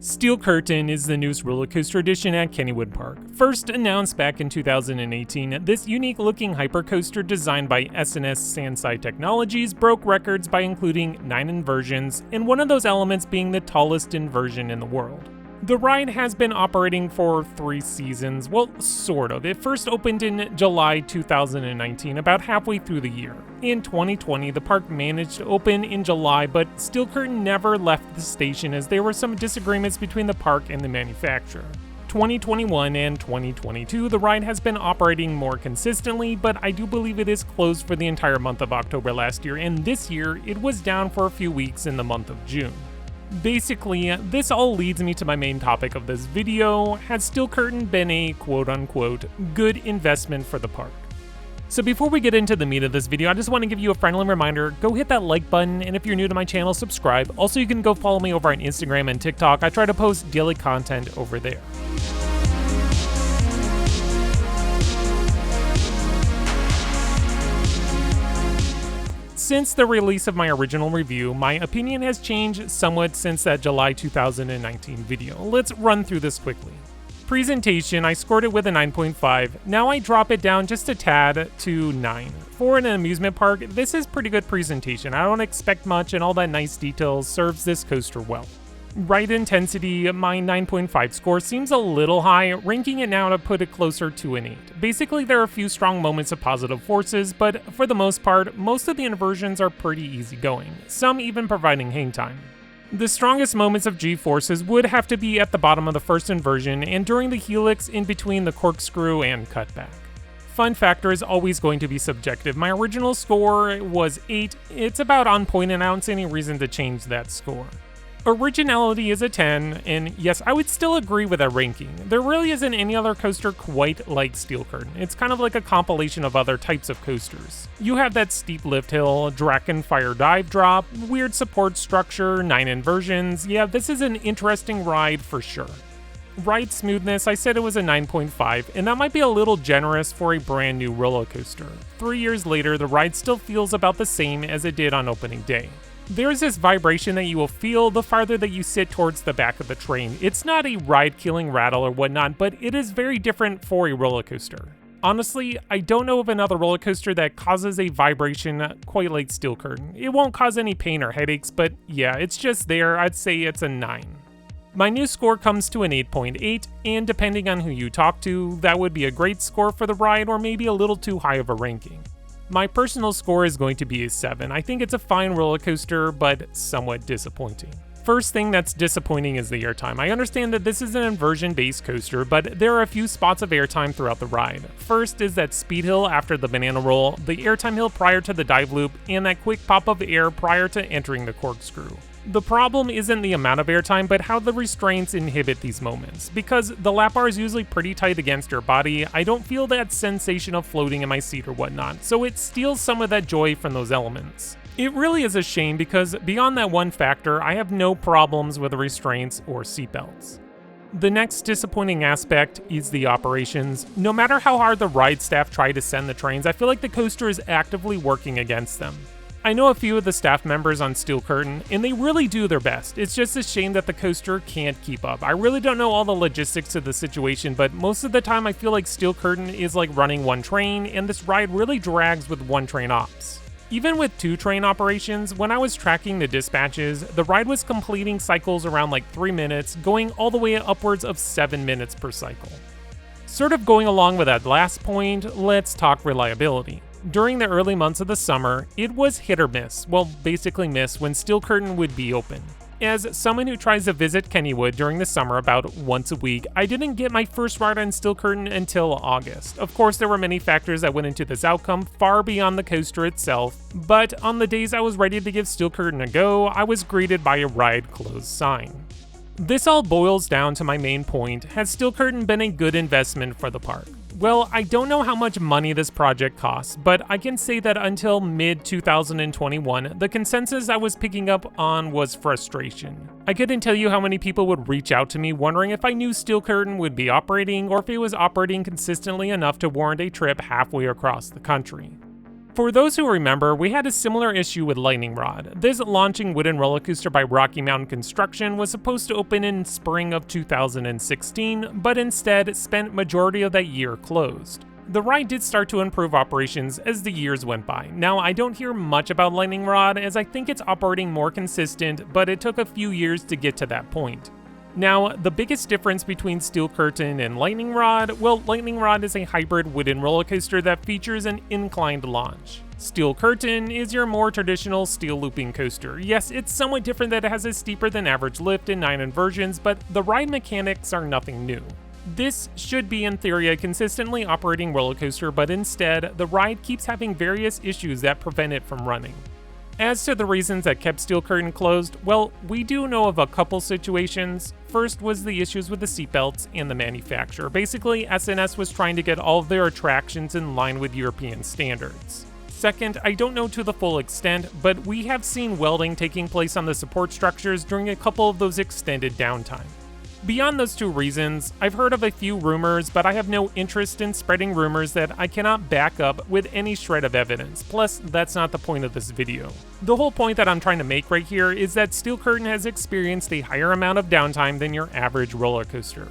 Steel Curtain is the newest roller coaster addition at Kennywood Park. First announced back in 2018, this unique-looking hypercoaster designed by S&S Sansei Technologies broke records by including 9 inversions, and one of those elements being the tallest inversion in the world. The ride has been operating for 3 seasons, well, sort of. It first opened in July 2019, about halfway through the year. In 2020, the park managed to open in July, but Steel Curtain never left the station as there were some disagreements between the park and the manufacturer. 2021 and 2022, the ride has been operating more consistently, but I do believe it is closed for the entire month of October last year, and this year, it was down for a few weeks in the month of June. Basically, this all leads me to my main topic of this video. Has Steel Curtain been a quote-unquote good investment for the park? So before we get into the meat of this video, I just want to give you a friendly reminder, go hit that like button, and if you're new to my channel, subscribe. Also, you can go follow me over on Instagram and TikTok. I try to post daily content over there. Since the release of my original review, my opinion has changed somewhat since that July 2019 video. Let's run through this quickly. Presentation, I scored it with a 9.5. Now I drop it down just a tad to 9. For an amusement park, this is pretty good presentation. I don't expect much, and all that nice details serves this coaster well. Ride intensity, my 9.5 score seems a little high, ranking it now to put it closer to an 8. Basically, there are a few strong moments of positive forces, but for the most part, most of the inversions are pretty easygoing, some even providing hang time. The strongest moments of G-forces would have to be at the bottom of the first inversion and during the helix in between the corkscrew and cutback. Fun factor is always going to be subjective. My original score was 8, it's about on point and I don't see any reason to change that score. Originality is a 10, and yes, I would still agree with that ranking. There really isn't any other coaster quite like Steel Curtain. It's kind of like a compilation of other types of coasters. You have that steep lift hill, Draken Fire dive drop, weird support structure, 9 inversions. Yeah, this is an interesting ride for sure. Ride smoothness, I said it was a 9.5, and that might be a little generous for a brand new roller coaster. 3 years later, the ride still feels about the same as it did on opening day. There's this vibration that you will feel the farther that you sit towards the back of the train. It's not a ride-killing rattle or whatnot, but it is very different for a roller coaster. Honestly, I don't know of another roller coaster that causes a vibration quite like Steel Curtain. It won't cause any pain or headaches, but yeah, it's just there. I'd say it's a 9. My new score comes to an 8.8, and depending on who you talk to, that would be a great score for the ride or maybe a little too high of a ranking. My personal score is going to be a 7. I think it's a fine roller coaster, but somewhat disappointing. First thing that's disappointing is the airtime. I understand that this is an inversion-based coaster, but there are a few spots of airtime throughout the ride. First is that speed hill after the banana roll, the airtime hill prior to the dive loop, and that quick pop of air prior to entering the corkscrew. The problem isn't the amount of airtime, but how the restraints inhibit these moments. Because the lap bar is usually pretty tight against your body, I don't feel that sensation of floating in my seat or whatnot, so it steals some of that joy from those elements. It really is a shame because beyond that one factor, I have no problems with the restraints or seatbelts. The next disappointing aspect is the operations. No matter how hard the ride staff try to send the trains, I feel like the coaster is actively working against them. I know a few of the staff members on Steel Curtain, and they really do their best. It's just a shame that the coaster can't keep up. I really don't know all the logistics of the situation, but most of the time I feel like Steel Curtain is like running one train, and this ride really drags with one train ops. Even with 2 train operations, when I was tracking the dispatches, the ride was completing cycles around like 3 minutes, going all the way upwards of 7 minutes per cycle. Sort of going along with that last point, let's talk reliability. During the early months of the summer, it was hit or miss, well, basically miss when Steel Curtain would be open. As someone who tries to visit Kennywood during the summer about once a week, I didn't get my first ride on Steel Curtain until August. Of course, there were many factors that went into this outcome, far beyond the coaster itself, but on the days I was ready to give Steel Curtain a go, I was greeted by a ride closed sign. This all boils down to my main point: has Steel Curtain been a good investment for the park? Well, I don't know how much money this project costs, but I can say that until mid-2021, the consensus I was picking up on was frustration. I couldn't tell you how many people would reach out to me wondering if I knew Steel Curtain would be operating or if it was operating consistently enough to warrant a trip halfway across the country. For those who remember, we had a similar issue with Lightning Rod. This launching wooden roller coaster by Rocky Mountain Construction was supposed to open in spring of 2016, but instead spent majority of that year closed. The ride did start to improve operations as the years went by. Now, I don't hear much about Lightning Rod as I think it's operating more consistent, but it took a few years to get to that point. Now, the biggest difference between Steel Curtain and Lightning Rod, well, Lightning Rod is a hybrid wooden roller coaster that features an inclined launch. Steel Curtain is your more traditional steel looping coaster. Yes, it's somewhat different that it has a steeper than average lift and 9 inversions, but the ride mechanics are nothing new. This should be in theory a consistently operating roller coaster, but instead, the ride keeps having various issues that prevent it from running. As to the reasons that kept Steel Curtain closed, well, we do know of a couple situations. First was the issues with the seatbelts and the manufacturer. Basically, S&S was trying to get all of their attractions in line with European standards. Second, I don't know to the full extent, but we have seen welding taking place on the support structures during a couple of those extended downtime. Beyond those two reasons, I've heard of a few rumors, but I have no interest in spreading rumors that I cannot back up with any shred of evidence. Plus, that's not the point of this video. The whole point that I'm trying to make right here is that Steel Curtain has experienced a higher amount of downtime than your average roller coaster.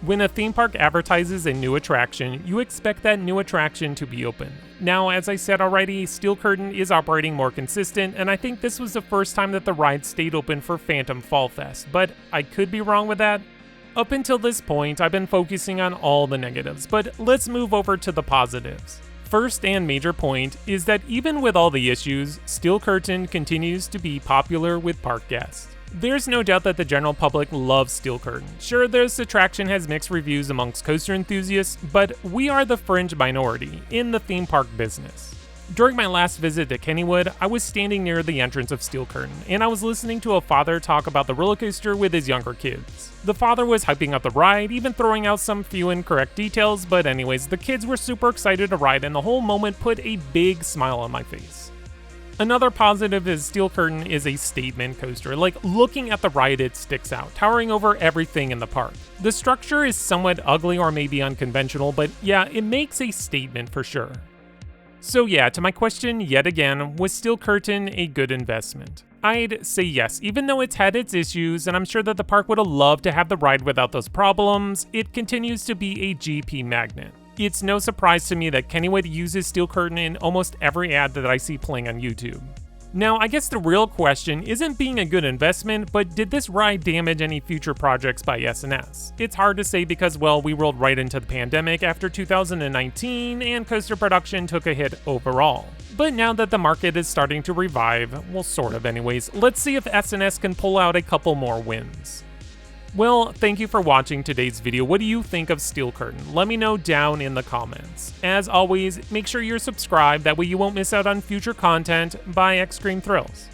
When a theme park advertises a new attraction, you expect that new attraction to be open. Now, as I said already, Steel Curtain is operating more consistent, and I think this was the first time that the ride stayed open for Phantom Fall Fest, but I could be wrong with that. Up until this point, I've been focusing on all the negatives, but let's move over to the positives. First and major point is that even with all the issues, Steel Curtain continues to be popular with park guests. There's no doubt that the general public loves Steel Curtain. Sure, this attraction has mixed reviews amongst coaster enthusiasts, but we are the fringe minority in the theme park business. During my last visit to Kennywood, I was standing near the entrance of Steel Curtain, and I was listening to a father talk about the roller coaster with his younger kids. The father was hyping up the ride, even throwing out some few incorrect details, but anyways, the kids were super excited to ride, and the whole moment put a big smile on my face. Another positive is Steel Curtain is a statement coaster. Like, looking at the ride, it sticks out, towering over everything in the park. The structure is somewhat ugly or maybe unconventional, but yeah, it makes a statement for sure. So yeah, to my question yet again, was Steel Curtain a good investment? I'd say yes, even though it's had its issues, and I'm sure that the park would have loved to have the ride without those problems, it continues to be a GP magnet. It's no surprise to me that Kennywood uses Steel Curtain in almost every ad that I see playing on YouTube. Now, I guess the real question isn't being a good investment, but did this ride damage any future projects by S&S? It's hard to say because, well, we rolled right into the pandemic after 2019, and coaster production took a hit overall. But now that the market is starting to revive, well, sort of anyways, let's see if S&S can pull out a couple more wins. Well, thank you for watching today's video. What do you think of Steel Curtain? Let me know down in the comments. As always, make sure you're subscribed, that way you won't miss out on future content by Extreme Thrills.